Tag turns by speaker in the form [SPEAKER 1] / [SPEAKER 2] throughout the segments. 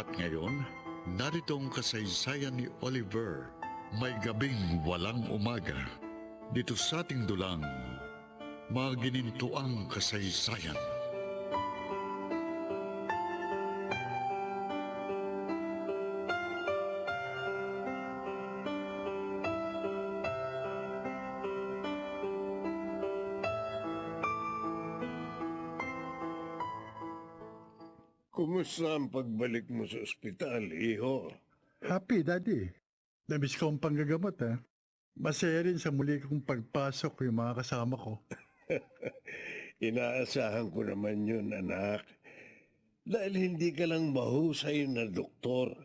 [SPEAKER 1] At ngayon, narito ang kasaysayan ni Oliver. May gabing walang umaga. Dito sa ating dulang, maginintuang kasaysayan.
[SPEAKER 2] Kumusta ang pagbalik mo sa ospital, iho?
[SPEAKER 3] Happy, Daddy. Namiss ko ang panggagamot, ha? Masaya rin sa muli kong pagpasok yung mga kasama ko.
[SPEAKER 2] Inaasahan ko naman yun, anak. Dahil hindi ka lang mahusay na doktor.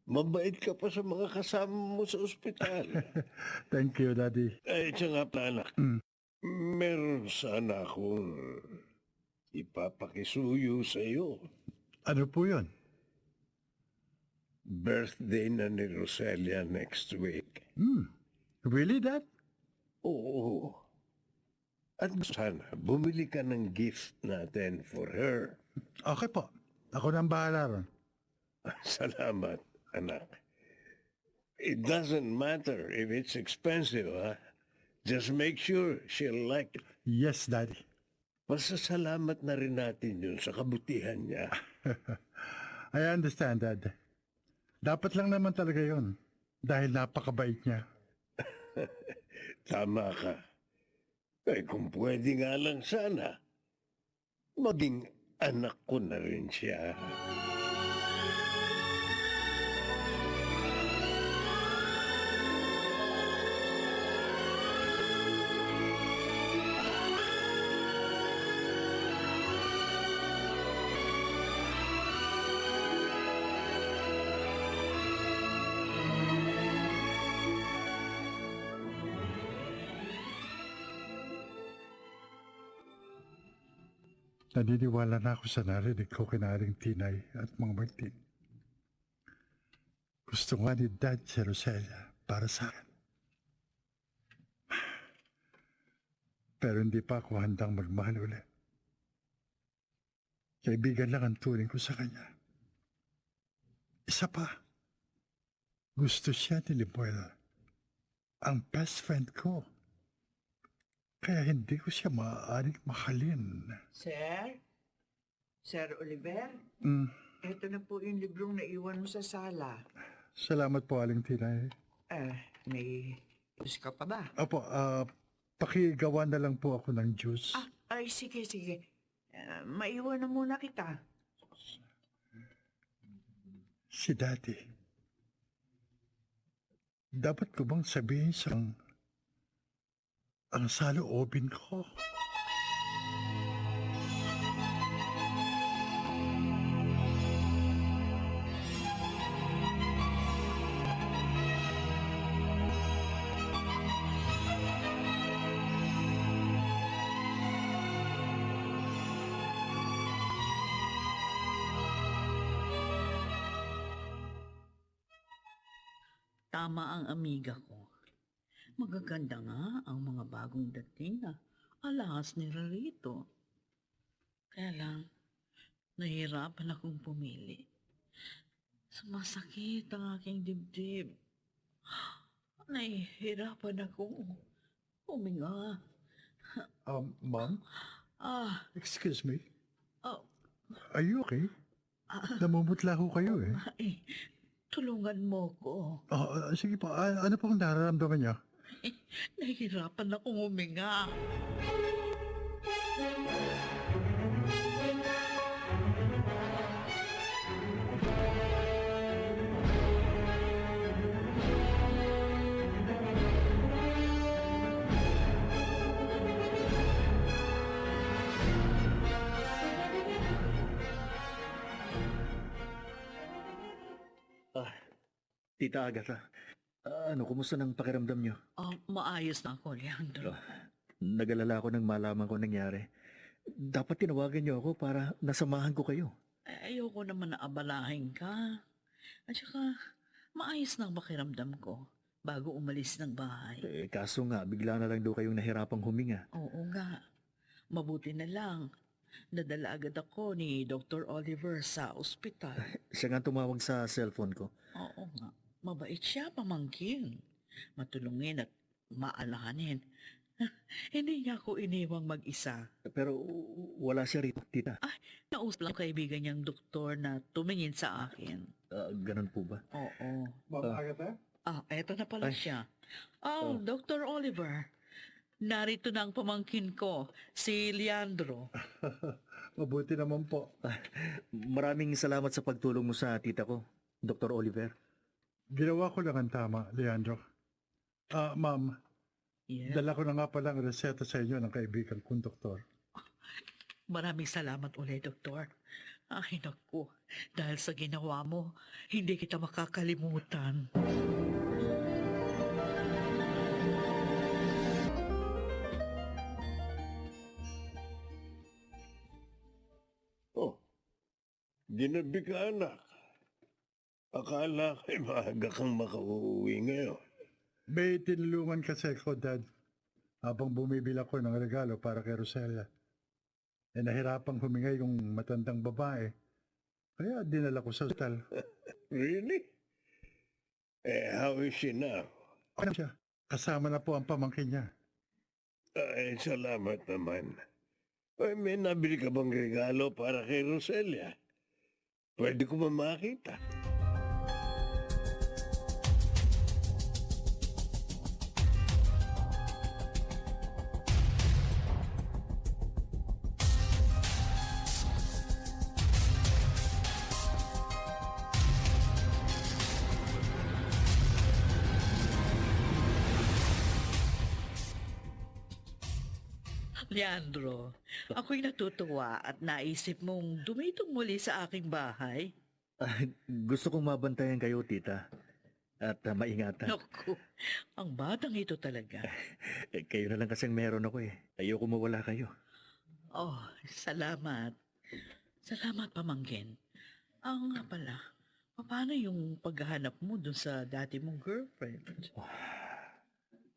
[SPEAKER 2] Mabait ka pa sa mga kasama mo sa ospital.
[SPEAKER 3] Thank you, Daddy.
[SPEAKER 2] Ay, siya nga pa, anak. Meron sana akong ipapakisuyo sa iyo.
[SPEAKER 3] Ano po yun?
[SPEAKER 2] Birthday na ni Roselia next week.
[SPEAKER 3] Really, Dad?
[SPEAKER 2] Oo. At sana, bumili ka ng gift natin for her.
[SPEAKER 3] Okay po. Ako nang bahala ron.
[SPEAKER 2] Salamat, anak. It doesn't matter if it's expensive, ha? Just make sure she'll like it.
[SPEAKER 3] Yes, Daddy.
[SPEAKER 2] Pasasalamat na rin natin yun sa kabutihan niya.
[SPEAKER 3] I understand, Dad. Dapat lang naman talaga yon dahil napakabait niya.
[SPEAKER 2] Tama ka. Eh kung pwede nga lang sana, maging anak ko na rin siya.
[SPEAKER 3] Naniniwala na ako sa narinig ko kinaring Tinay at mga Martin. Gusto nga ni Dad si Roselia para sa akin. Pero hindi pa ako handang magmahal ulit. Kaibigan lang ang turing ko sa kanya. Isa pa, gusto siya ni Limuel, ang best friend ko. Kaya hindi ko siya maaaring mahalin.
[SPEAKER 4] Sir? Sir Oliver? Ito na po yung librong naiwan mo sa sala.
[SPEAKER 3] Salamat po, Aling Tinay.
[SPEAKER 4] May juice ka pa ba?
[SPEAKER 3] Opo, pakigawa na lang po ako ng juice.
[SPEAKER 4] Ay, sige, sige. Maiwan na muna kita.
[SPEAKER 3] Si Daddy. Dapat ko bang sabihin sa ang saloobin ko?
[SPEAKER 5] Tama ang amiga ko. Magaganda nga ang mga bagong dating na alahas ni Rarito. Kaya lang, nahihirapan akong pumili. Sumasakit ang aking dibdib. Nahihirapan akong huminga.
[SPEAKER 3] Mom? Excuse me?
[SPEAKER 5] Oh,
[SPEAKER 3] Are you okay? Namumutla ho kayo eh.
[SPEAKER 5] ay, tulungan mo ko.
[SPEAKER 3] Sige po, ano pong nararamdaman niyo?
[SPEAKER 5] Nahihirapan akong huminga.
[SPEAKER 6] Tita Agatha, kumusta ng pakiramdam niyo?
[SPEAKER 5] Maayos na ako, Leandro.
[SPEAKER 6] Nag-alala ako nang malaman ko nangyari. Dapat tinawagan niyo ako para nasamahan ko kayo.
[SPEAKER 5] Ayoko naman na abalahin ka. At saka, maayos na ang pakiramdam ko bago umalis ng bahay.
[SPEAKER 6] Kaso nga, bigla na lang daw kayong nahirapang huminga.
[SPEAKER 5] Oo nga. Mabuti na lang. Nadala agad ako ni Dr. Oliver sa ospital.
[SPEAKER 6] Siya nga tumawag sa cellphone ko.
[SPEAKER 5] Oo nga, mabait siya, pamangkin. Matulungin at maalahanin. Hindi niya ako iniwang mag-isa.
[SPEAKER 6] Pero wala siya rito, tita.
[SPEAKER 5] Nausap lang kaibigan niyang doktor na tumingin sa akin.
[SPEAKER 6] Ganun po ba?
[SPEAKER 5] Oo.
[SPEAKER 3] Ma'am Agatha?
[SPEAKER 5] Eto na pala siya. Dr. Oliver. Narito na ang pamangkin ko, si Leandro.
[SPEAKER 3] Mabuti naman po.
[SPEAKER 6] Maraming salamat sa pagtulong mo sa tita ko, Dr. Oliver.
[SPEAKER 3] Ginawa ko lang ang tama, Leandro. Ma'am,
[SPEAKER 5] Yes.
[SPEAKER 3] dala ko na nga pala ang reseta sa inyo ng kaibigan kong doktor.
[SPEAKER 5] Maraming salamat ulit, Doktor. Ay, naku. Dahil sa ginawa mo, hindi kita makakalimutan.
[SPEAKER 2] Oh, ginabi ka anak. Akala ko'y maaga kang makauwi ngayon.
[SPEAKER 3] May tinulungan kasi ako, Dad, habang bumibili ako ng regalo para kay Roselia. Nahirapang humingay yung matandang babae. Kaya dinala ko sa ospital.
[SPEAKER 2] Really? How is she now?
[SPEAKER 3] Ano siya? Kasama na po ang pamangkin niya.
[SPEAKER 2] Ay, salamat naman. Ay, may nabili ka bang regalo para kay Roselia? Pwede ko ba makita?
[SPEAKER 5] Leandro, ako'y natutuwa at naisip mong dumitong muli sa aking bahay.
[SPEAKER 6] Gusto kong mabantayan kayo, tita. At maingatan.
[SPEAKER 5] Naku, ang batang ito talaga.
[SPEAKER 6] Kayo na lang kasing meron ako eh. Ayoko mawala kayo.
[SPEAKER 5] Oh, salamat. Salamat, pamangkin. Nga pala, paano yung paghahanap mo dun sa dati mong girlfriend?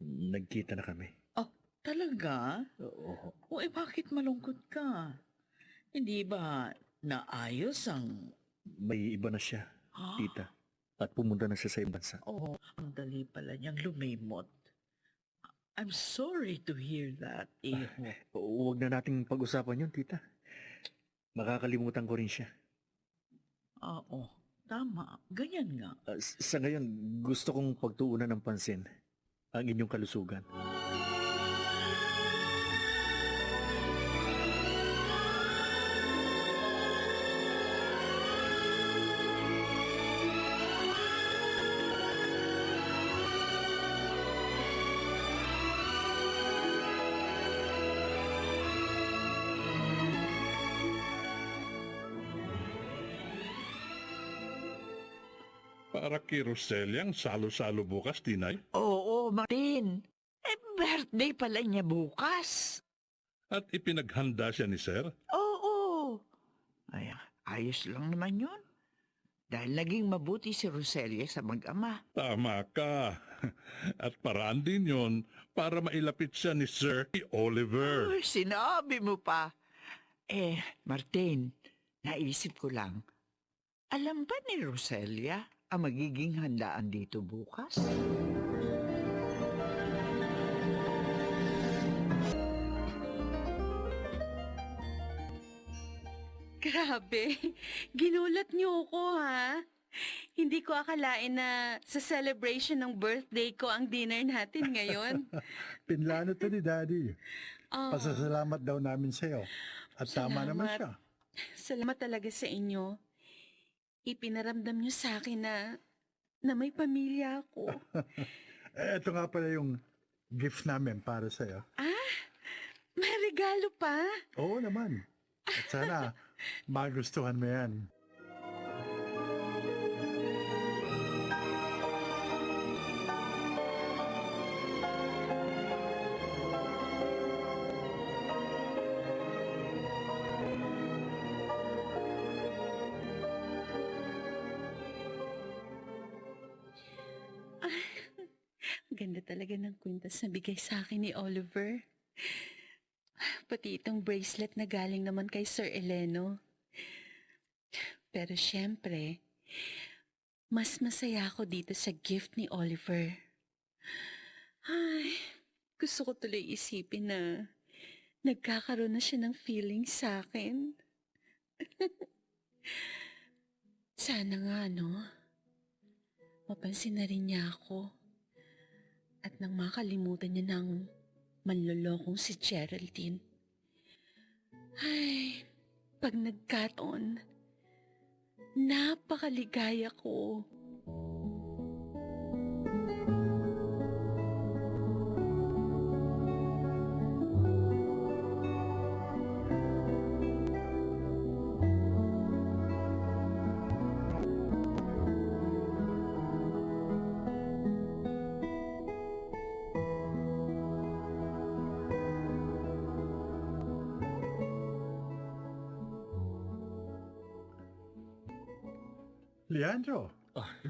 [SPEAKER 6] Nagkita na kami.
[SPEAKER 5] Oh, talaga?
[SPEAKER 6] Oo.
[SPEAKER 5] O bakit malungkot ka? Hindi ba naayos ang...
[SPEAKER 6] May iba na siya,
[SPEAKER 5] Ah,
[SPEAKER 6] tita. At pumunta na siya sa ibang bansa.
[SPEAKER 5] oh, ang dali pala niyang lumimot. I'm sorry to hear that, iho.
[SPEAKER 6] Huwag na nating pag-usapan yun, tita. Makakalimutan ko rin siya.
[SPEAKER 5] Oo, tama. Ganyan nga.
[SPEAKER 6] Sa ngayon, gusto kong pagtuunan ng pansin ang inyong kalusugan.
[SPEAKER 7] Para kay Roselia ang salo-salo bukas, Tinay.
[SPEAKER 4] Oo, Martin. Birthday pala niya bukas.
[SPEAKER 7] At ipinaghanda siya ni Sir.
[SPEAKER 4] Oo. Ay, ayos lang naman yun. Dahil naging mabuti si Roselia sa mag-ama.
[SPEAKER 7] Tama ka. At paraan din yon para mailapit siya ni Sir Oliver.
[SPEAKER 4] Uy, sinabi mo pa. Martin, naisip ko lang. Alam ba ni Roselia ang magiging handaan dito bukas?
[SPEAKER 8] Grabe, ginulat niyo ako ha. Hindi ko akalain na sa celebration ng birthday ko ang dinner natin ngayon.
[SPEAKER 3] Pinlano to ni Daddy.
[SPEAKER 8] Oh,
[SPEAKER 3] Pasasalamat daw namin sa'yo. At tama naman
[SPEAKER 8] Salamat.
[SPEAKER 3] siya.
[SPEAKER 8] salamat talaga sa inyo. Ipinaramdam niyo sa akin na may pamilya ako.
[SPEAKER 3] Ito nga pala yung gift namin para sa'yo.
[SPEAKER 8] May regalo pa.
[SPEAKER 3] Oo naman. At sana magustuhan mo yan.
[SPEAKER 8] Ganda talaga ng kwintas na bigay sa akin ni Oliver. Pati itong bracelet na galing naman kay Sir Eleno. Pero syempre, mas masaya ako dito sa gift ni Oliver. Ay, gusto ko tuloy isipin na nagkakaroon na siya ng feeling sa akin. Sana nga, no? Mapansin na rin niya ako. At nang makalimutan niya ng manlolokong si Geraldine. Ay, pag nagkataon, napakaligaya ko.
[SPEAKER 3] Leandro,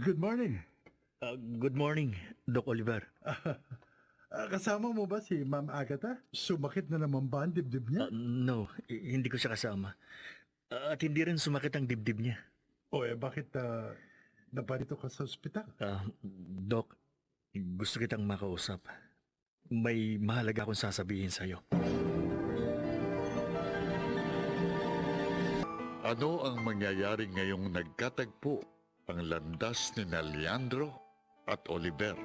[SPEAKER 3] good morning.
[SPEAKER 6] Good morning, Doc Oliver.
[SPEAKER 3] Kasama mo ba si Ma'am Agatha? Sumakit na naman ba ang dibdib niya?
[SPEAKER 6] No, hindi ko siya kasama. At hindi rin sumakit ang dibdib niya.
[SPEAKER 3] O bakit naparito ka sa ospital?
[SPEAKER 6] Doc, gusto kitang makausap. May mahalaga akong sasabihin sa'yo.
[SPEAKER 1] Ano ang mangyayari ngayong nagkatagpo ang landas ni Leandro at Oliver?